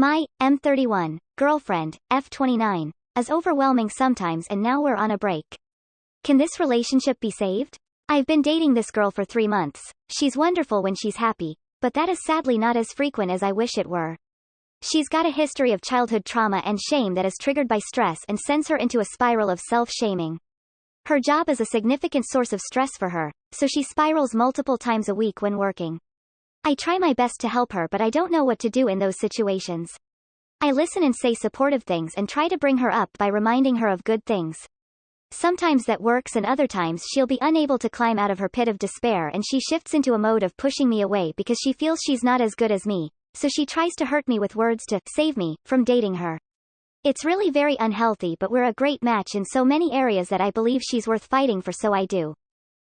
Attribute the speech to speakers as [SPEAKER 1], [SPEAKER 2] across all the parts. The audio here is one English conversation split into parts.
[SPEAKER 1] My M31 girlfriend, F29, is overwhelming sometimes and now we're on a break. Can this relationship be saved? I've been dating this girl for 3 months. She's wonderful when she's happy, but that is sadly not as frequent as I wish it were. She's got a history of childhood trauma and shame that is triggered by stress and sends her into a spiral of self-shaming. Her job is a significant source of stress for her, so she spirals multiple times a week when working. I try my best to help her, but I don't know what to do in those situations. I listen and say supportive things and try to bring her up by reminding her of good things. Sometimes that works and other times she'll be unable to climb out of her pit of despair and she shifts into a mode of pushing me away because she feels she's not as good as me, so she tries to hurt me with words to save me from dating her. It's really very unhealthy, but we're a great match in so many areas that I believe she's worth fighting for, so I do.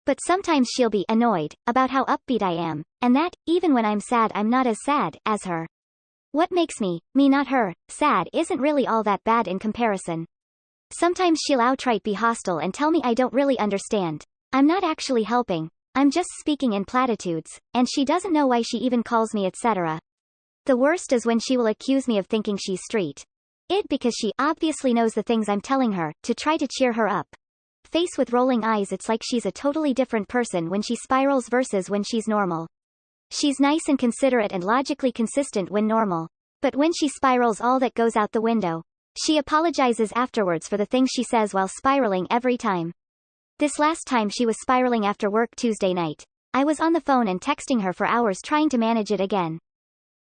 [SPEAKER 1] But sometimes she'll be annoyed about how upbeat I am, and that, even when I'm sad, I'm not as sad as her. What makes me not her, sad isn't really all that bad in comparison. Sometimes she'll outright be hostile and tell me I don't really understand. I'm not actually helping, I'm just speaking in platitudes, and she doesn't know why she even calls me, etc. The worst is when she will accuse me of thinking she's street. Because she obviously knows the things I'm telling her, to try to cheer her up. Face with rolling eyes, it's like she's a totally different person when she spirals versus when she's normal. She's nice and considerate and logically consistent when normal. But when she spirals, all that goes out the window. She apologizes afterwards for the things she says while spiraling every time. This last time she was spiraling after work Tuesday night. I was on the phone and texting her for hours trying to manage it again.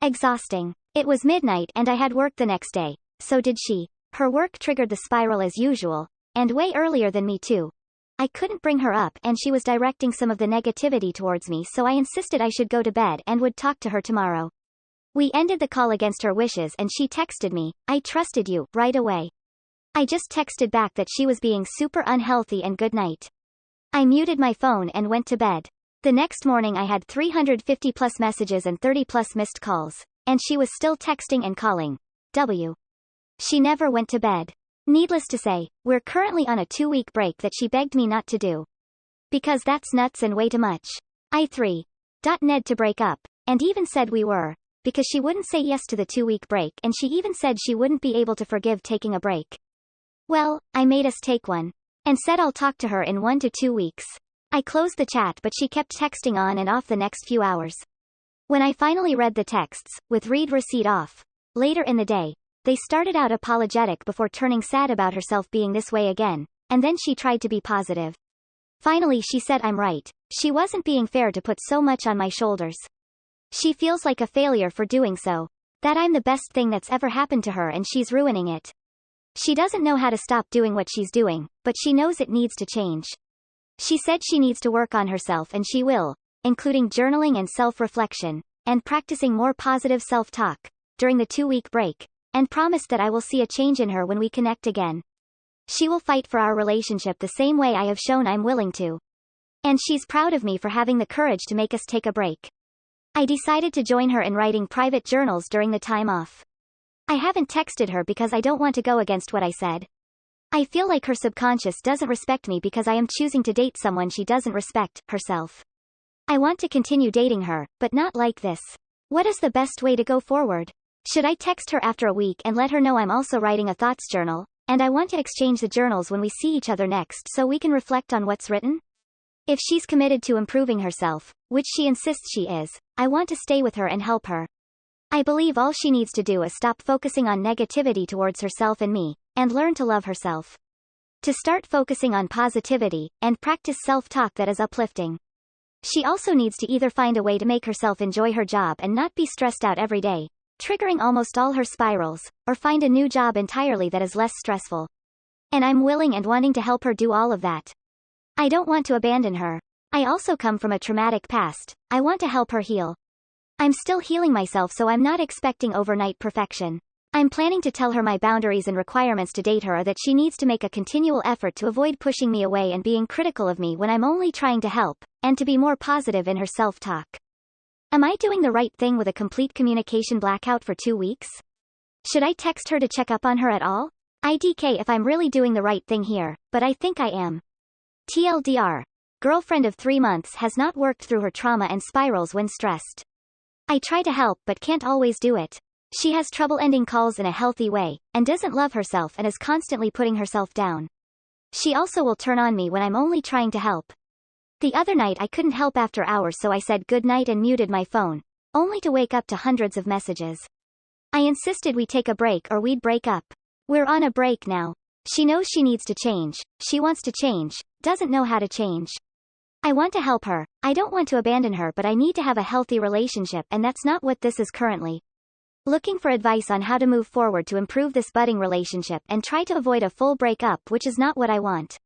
[SPEAKER 1] Exhausting. It was midnight and I had work the next day. So did she. Her work triggered the spiral as usual. And way earlier than me too. I couldn't bring her up and she was directing some of the negativity towards me, so I insisted I should go to bed and would talk to her tomorrow. We ended the call against her wishes and she texted me, "I trusted you," right away. I just texted back that she was being super unhealthy and good night. I muted my phone and went to bed. The next morning I had 350 plus messages and 30 plus missed calls. And she was still texting and calling. She never went to bed. Needless to say, we're currently on a 2-week break that she begged me not to do. Because that's nuts and way too much. I threatened to break up, and even said we were, because she wouldn't say yes to the 2-week break, and she even said she wouldn't be able to forgive taking a break. Well, I made us take one. And said I'll talk to her in 1 to 2 weeks. I closed the chat, but she kept texting on and off the next few hours. When I finally read the texts, with read receipt off, later in the day, they started out apologetic before turning sad about herself being this way again, and then she tried to be positive. Finally she said I'm right. She wasn't being fair to put so much on my shoulders. She feels like a failure for doing so. That I'm the best thing that's ever happened to her and she's ruining it. She doesn't know how to stop doing what she's doing, but she knows it needs to change. She said she needs to work on herself and she will, including journaling and self-reflection, and practicing more positive self-talk, during the 2-week break. And promised that I will see a change in her when we connect again. She will fight for our relationship the same way I have shown I'm willing to. And she's proud of me for having the courage to make us take a break. I decided to join her in writing private journals during the time off. I haven't texted her because I don't want to go against what I said. I feel like her subconscious doesn't respect me because I am choosing to date someone she doesn't respect, herself. I want to continue dating her, but not like this. What is the best way to go forward? Should I text her after a week and let her know I'm also writing a thoughts journal, and I want to exchange the journals when we see each other next so we can reflect on what's written? If she's committed to improving herself, which she insists she is, I want to stay with her and help her. I believe all she needs to do is stop focusing on negativity towards herself and me, and learn to love herself. To start focusing on positivity, and practice self-talk that is uplifting. She also needs to either find a way to make herself enjoy her job and not be stressed out every day, triggering almost all her spirals, or find a new job entirely that is less stressful. And I'm willing and wanting to help her do all of that. I don't want to abandon her. I also come from a traumatic past. I want to help her heal. I'm still healing myself, so I'm not expecting overnight perfection. I'm planning to tell her my boundaries and requirements to date her are that she needs to make a continual effort to avoid pushing me away and being critical of me when I'm only trying to help, and to be more positive in her self-talk. Am I doing the right thing with a complete communication blackout for 2 weeks? Should I text her to check up on her at all? IDK if I'm really doing the right thing here, but I think I am. TLDR. Girlfriend of 3 months has not worked through her trauma and spirals when stressed. I try to help but can't always do it. She has trouble ending calls in a healthy way, and doesn't love herself and is constantly putting herself down. She also will turn on me when I'm only trying to help. The other night I couldn't help after hours, so I said goodnight and muted my phone, only to wake up to hundreds of messages. I insisted we take a break or we'd break up. We're on a break now. She knows she needs to change, she wants to change, doesn't know how to change. I want to help her, I don't want to abandon her, but I need to have a healthy relationship, and that's not what this is currently. Looking for advice on how to move forward to improve this budding relationship and try to avoid a full breakup, which is not what I want.